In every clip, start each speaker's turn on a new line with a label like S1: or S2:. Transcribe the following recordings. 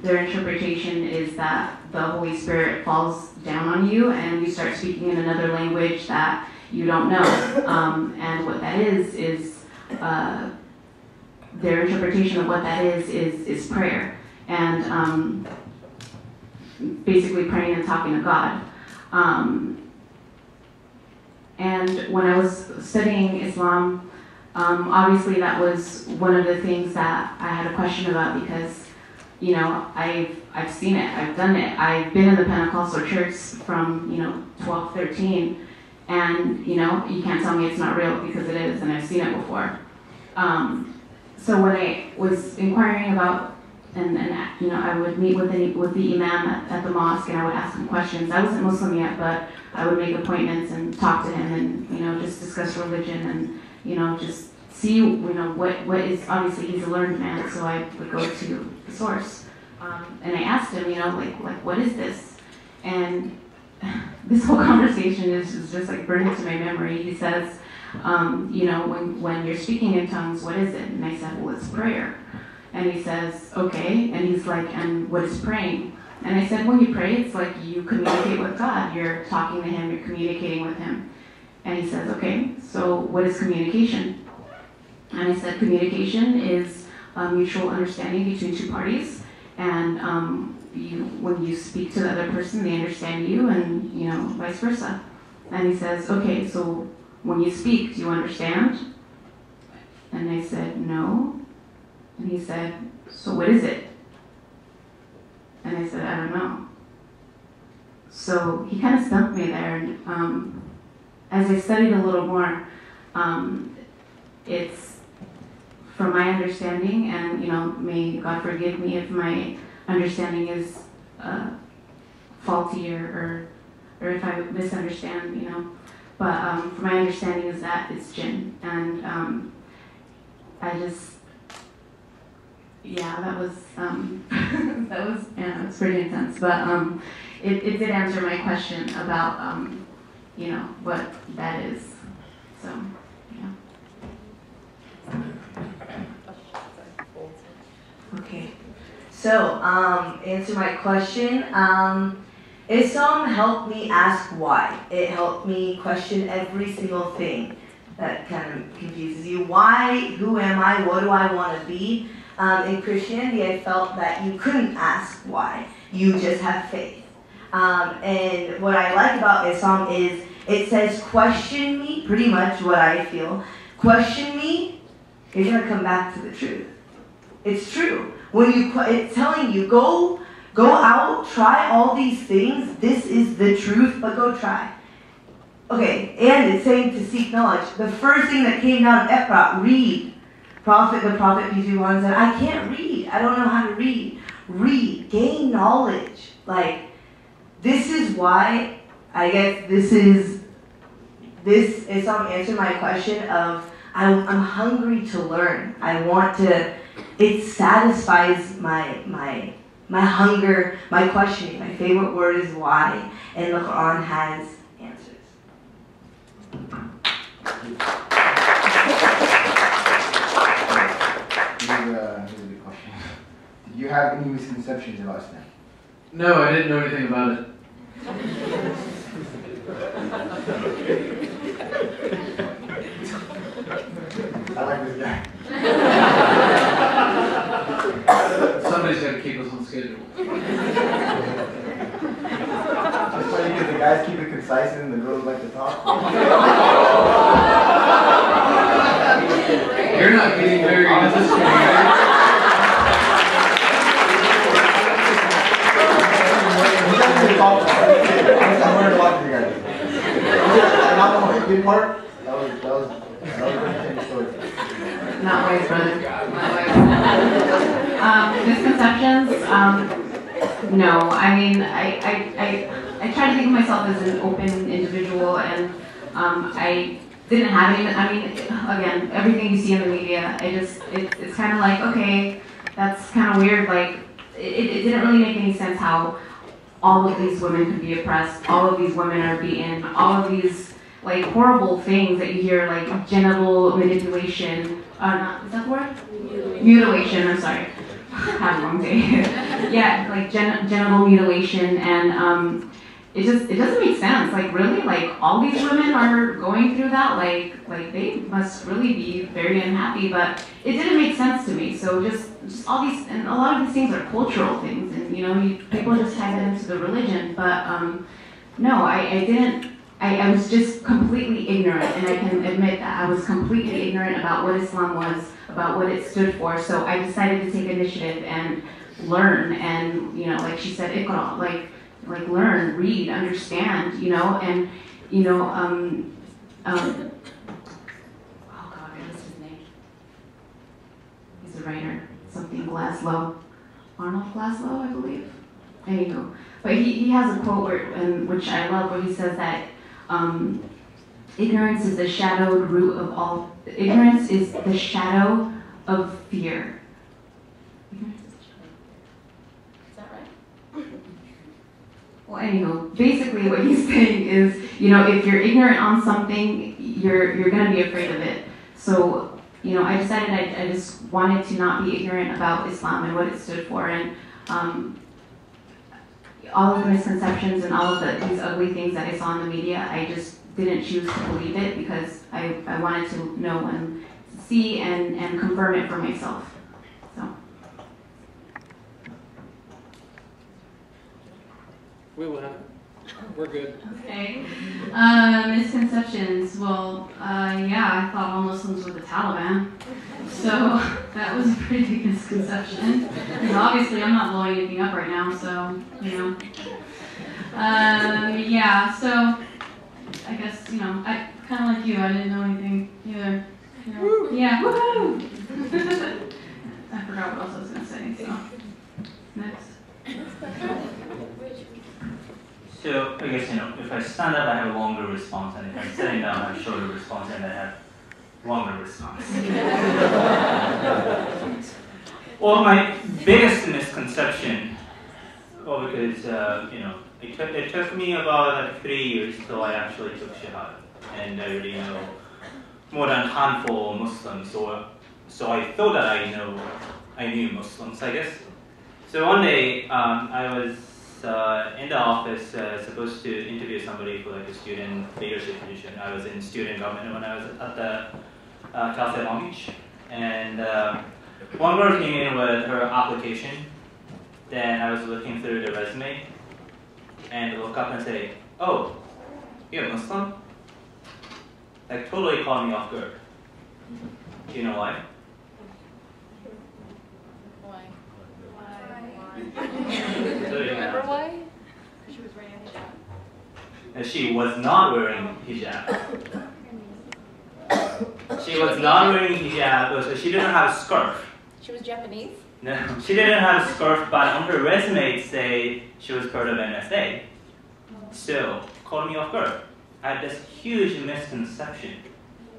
S1: their interpretation is that the Holy Spirit falls down on you and you start speaking in another language that you don't know. And what that is their interpretation of what that is prayer. And basically praying and talking to God. And when I was studying Islam, obviously that was one of the things that I had a question about because, you know, I've seen it, I've done it. I've been in the Pentecostal church from, 12, 13, and, you can't tell me it's not real because it is, and I've seen it before. So when I was inquiring about, and I would meet with the imam at the mosque, and I would ask him questions. I wasn't Muslim yet, but I would make appointments and talk to him, and just discuss religion, and just see what is. Obviously, he's a learned man, so I would go to the source, and I asked him, like what is this? And this whole conversation is just like burned into my memory. He says, when you're speaking in tongues, what is it? And I said, well, it's prayer. And he says, okay. And he's like, and what is praying? And I said, when you pray, it's like you communicate with God. You're talking to him, you're communicating with him. And he says, okay, so what is communication? And I said, communication is mutual understanding between two parties. And when you speak to the other person, they understand you, and vice versa. And he says, okay, so when you speak, do you understand? And I said, no. And he said, so what is it? And I said, I don't know. So he kind of stumped me there. And as I studied a little more, it's from my understanding, and may God forgive me if my understanding is faulty or if I misunderstand, But from my understanding is that it's jinn, and that was it was pretty intense. But it did answer my question about what that is. So yeah.
S2: Okay. So answer my question. Islam helped me ask why. It helped me question every single thing that kind of confuses you. Why? Who am I? What do I want to be? In Christianity, I felt that you couldn't ask why. You just have faith. And what I like about Islam is it says, question me, pretty much what I feel. Question me, you're going to come back to the truth. It's true. It's telling you, go out, try all these things. This is the truth, but go try. Okay, and it's saying to seek knowledge. The first thing that came down, Iqra, read. The Prophet, peace be upon him, said, I can't read. I don't know how to read. Read. Gain knowledge. This is why, I guess this is some answer my question of, I'm hungry to learn. I want to, it satisfies my hunger, my questioning. My favorite word is why, and the Quran has answers.
S3: Here's a good question. Did you have any misconceptions about Islam?
S4: No, I didn't know anything about it.
S3: I like this guy.
S4: Somebody's got to keep us on schedule.
S3: It's funny because the guys keep it concise and the girls like to talk.
S4: You're not getting very good at this community.
S3: I learned a lot from you guys. Not the good part. That was a good story.
S1: Not wise, brother. Not wise. Misconceptions? No. I mean, I try to think of myself as an open individual, and I didn't have any. I mean, again, everything you see in the media, it's kind of like, okay, that's kind of weird. Like, it didn't really make any sense how all of these women could be oppressed, all of these women are beaten, all of these like horrible things that you hear, like genital manipulation. Is that the word? Mutilation. I'm sorry. had a long day. Yeah, like genital mutilation, and it doesn't make sense. Like really, like all these women are going through that. Like they must really be very unhappy. But it didn't make sense to me. So just all these, and a lot of these things are cultural things, and you know, people just tie that into the religion. But no, I didn't. I was just completely ignorant, and I can admit that I was completely ignorant about what Islam was, about what it stood for. So I decided to take initiative and learn, and you know, like she said, Iqra, like learn, read, understand, you know, and you know, oh God, what's his name? He's a writer, something Glasgow, Arnold Glasgow, I believe. Anywho, but he has a quote which I love, where he says that. Ignorance is the shadowed root of all. Ignorance is the shadow of fear. Is that right? Well, anyhow, basically what he's saying is, you know, if you're ignorant on something, you're going to be afraid of it. So, you know, I decided I just wanted to not be ignorant about Islam and what it stood for, and all of the misconceptions and all of these ugly things that I saw in the media, I just didn't choose to believe it because I wanted to know and see and confirm it for myself. So.
S4: We will have. We're good.
S5: Okay. Misconceptions. Well, yeah, I thought all Muslims were the Taliban. So that was a pretty big misconception. Because obviously I'm not blowing anything up right now, so, you know. Yeah, so I guess, you know, I kind of like you, I didn't know anything either. You know? Yeah, woohoo! I forgot what else I was going to say, so. Next.
S6: So I guess, you know, if I stand up, I have a longer response, and if I'm sitting down, I have a shorter response, and I have longer response. Well, my biggest misconception, well, because you know, it took me about like 3 years till I actually took Shahada, and I already know more than a handful of Muslims. So I thought that I knew Muslims, I guess. So one day, I was in the office, supposed to interview somebody for like a student leadership position. I was in student government when I was at the Cal State Long Beach, and one girl came in with her application. Then I was looking through the resume, and look up and say, "Oh, you're a Muslim?" Like totally caught me off guard. Do you know why?
S7: Remember why? She was wearing a hijab.
S6: And she was not wearing hijab. She was not wearing hijab, so she didn't have a scarf.
S7: She was Japanese?
S6: No, she didn't have a scarf, but on her resume it said she was part of NSA. So, caught me off guard. I had this huge misconception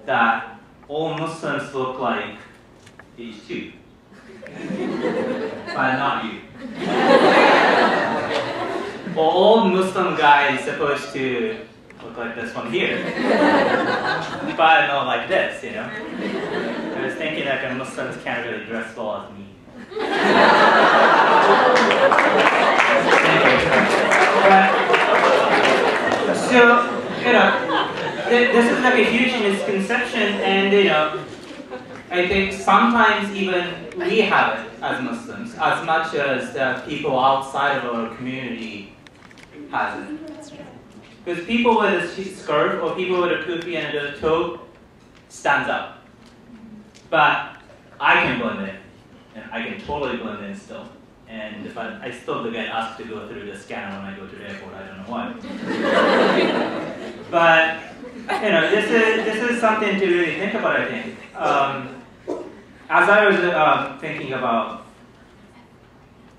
S6: that all Muslims look like these two. But not you. All Muslim guy is supposed to look like this one here. But not like this, you know. I was thinking that Muslims can't really dress well as me. So, you know, this is like a huge misconception, and you know, I think sometimes even we have it as Muslims, as much as the people outside of our community has it. Because people with a scarf or people with a kufi and a toe stands out. But I can blend in, and I can totally blend in still. But I still get asked to go through the scanner when I go to the airport. I don't know why. But you know, this is something to really think about, I think. As I was thinking about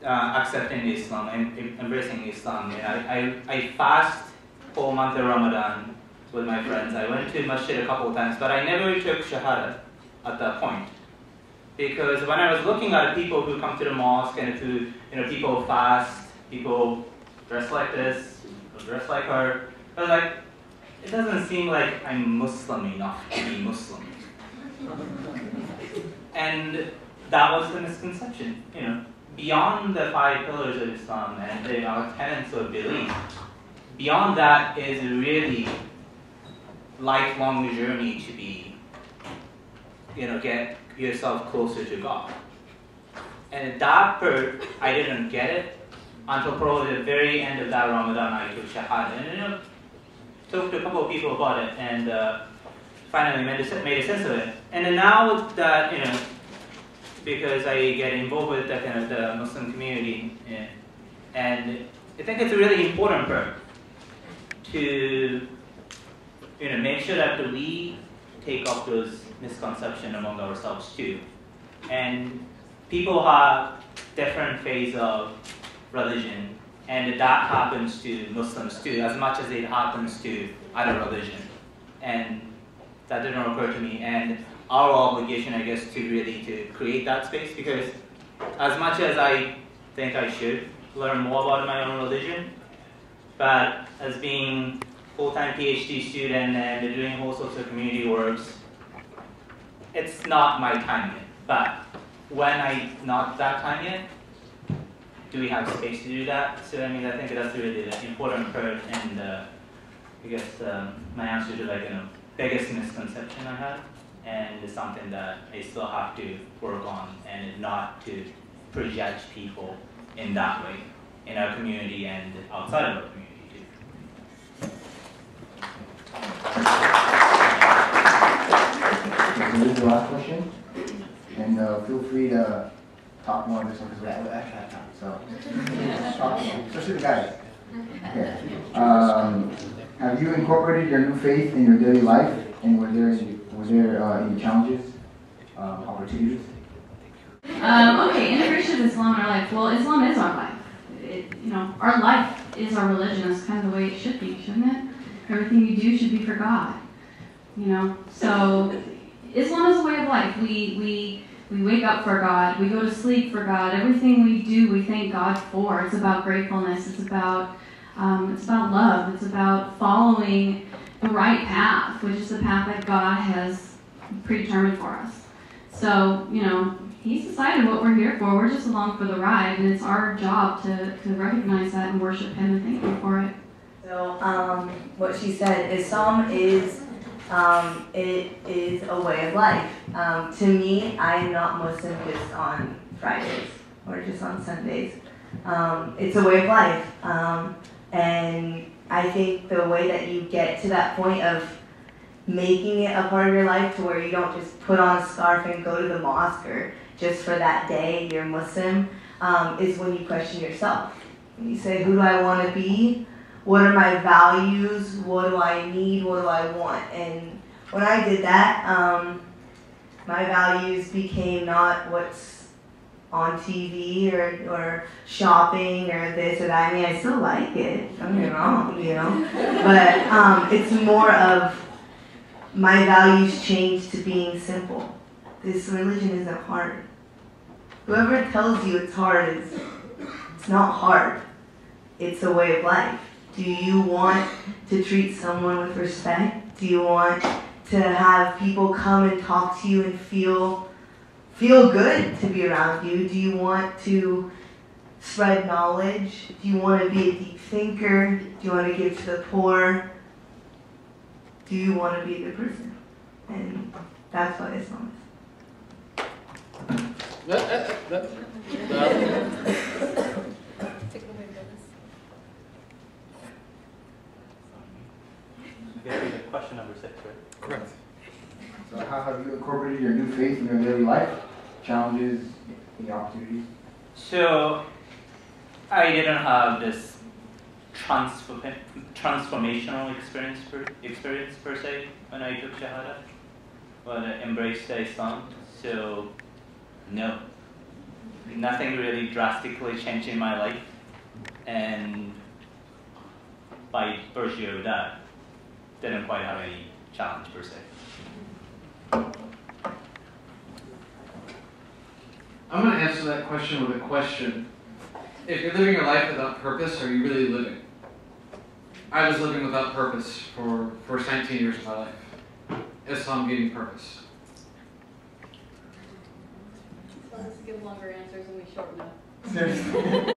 S6: accepting Islam and embracing Islam, I fast whole month of Ramadan with my friends. I went to masjid a couple of times, but I never took Shahada at that point. Because when I was looking at people who come to the mosque and who, you know, people fast, people dress like this, dress like her, I was like, it doesn't seem like I'm Muslim enough to be Muslim. And that was the misconception. Beyond the 5 pillars of Islam and the tenets of belief, beyond that is a really lifelong journey to be, get yourself closer to God. And that part, I didn't get it until probably the very end of that Ramadan. I took Shahada, and talked to a couple of people about it, and finally made a sense of it. And then now that because I get involved with the kind of the Muslim community, and I think it's a really important part to make sure that we take up those misconceptions among ourselves too. And people have different phases of religion, and that happens to Muslims too, as much as it happens to other religion. And that didn't occur to me. And our obligation, I guess, to really to create that space, because as much as I think I should learn more about my own religion, but as being full-time PhD student and doing all sorts of community works, it's not my time yet. But when not that time yet, do we have space to do that? So I think that's really the important part, and I guess my answer to biggest misconception I had, and it's something that I still have to work on, and not to prejudge people in that way, in our community and outside of our community too.
S3: So this is the last question, and feel free to talk more on this one because we actually have time. So, especially the guys. Okay. Have you incorporated your new faith in your daily life, and were there any challenges, opportunities?
S5: Okay, integration of Islam in our life. Well, Islam is our life. Our life is our religion. That's kind of the way it should be, shouldn't it? Everything you do should be for God. So Islam is a way of life. We wake up for God. We go to sleep for God. Everything we do, we thank God for. It's about gratefulness. It's about love. It's about following the right path, which is the path that God has predetermined for us. So, He's decided what we're here for. We're just along for the ride, and it's our job to recognize that and worship Him and thank Him for it.
S2: So, what she said, Islam is it is a way of life. To me, I am not Muslim just on Fridays or just on Sundays. It's a way of life. And I think the way that you get to that point of making it a part of your life to where you don't just put on a scarf and go to the mosque or just for that day you're Muslim, is when you question yourself. When you say, who do I want to be? What are my values? What do I need? What do I want? And when I did that, my values became not what's on TV or shopping or this or that. I still like it, don't get me wrong, But it's more of my values changed to being simple. This religion isn't hard. Whoever tells you it's hard, it's not hard. It's a way of life. Do you want to treat someone with respect? Do you want to have people come and talk to you and feel good to be around you? Do you want to spread knowledge? Do you want to be a deep thinker? Do you want to give to the poor? Do you want to be a good person? And that's what Islam is.
S6: Question number 6, right?
S4: Correct.
S3: So how have you incorporated your new faith in your daily life? Challenges, any opportunities?
S6: So I didn't have this transformational experience per se when I took Shahada, but I embraced Islam. So no, nothing really drastically changed in my life, and by virtue of that, didn't quite have any challenge per se.
S8: I'm going to answer that question with a question. If you're living your life without purpose, are you really living? I was living without purpose for the first 19 years of my life. Islam gave me purpose.
S7: Let's give longer answers and we shorten up.
S3: Seriously.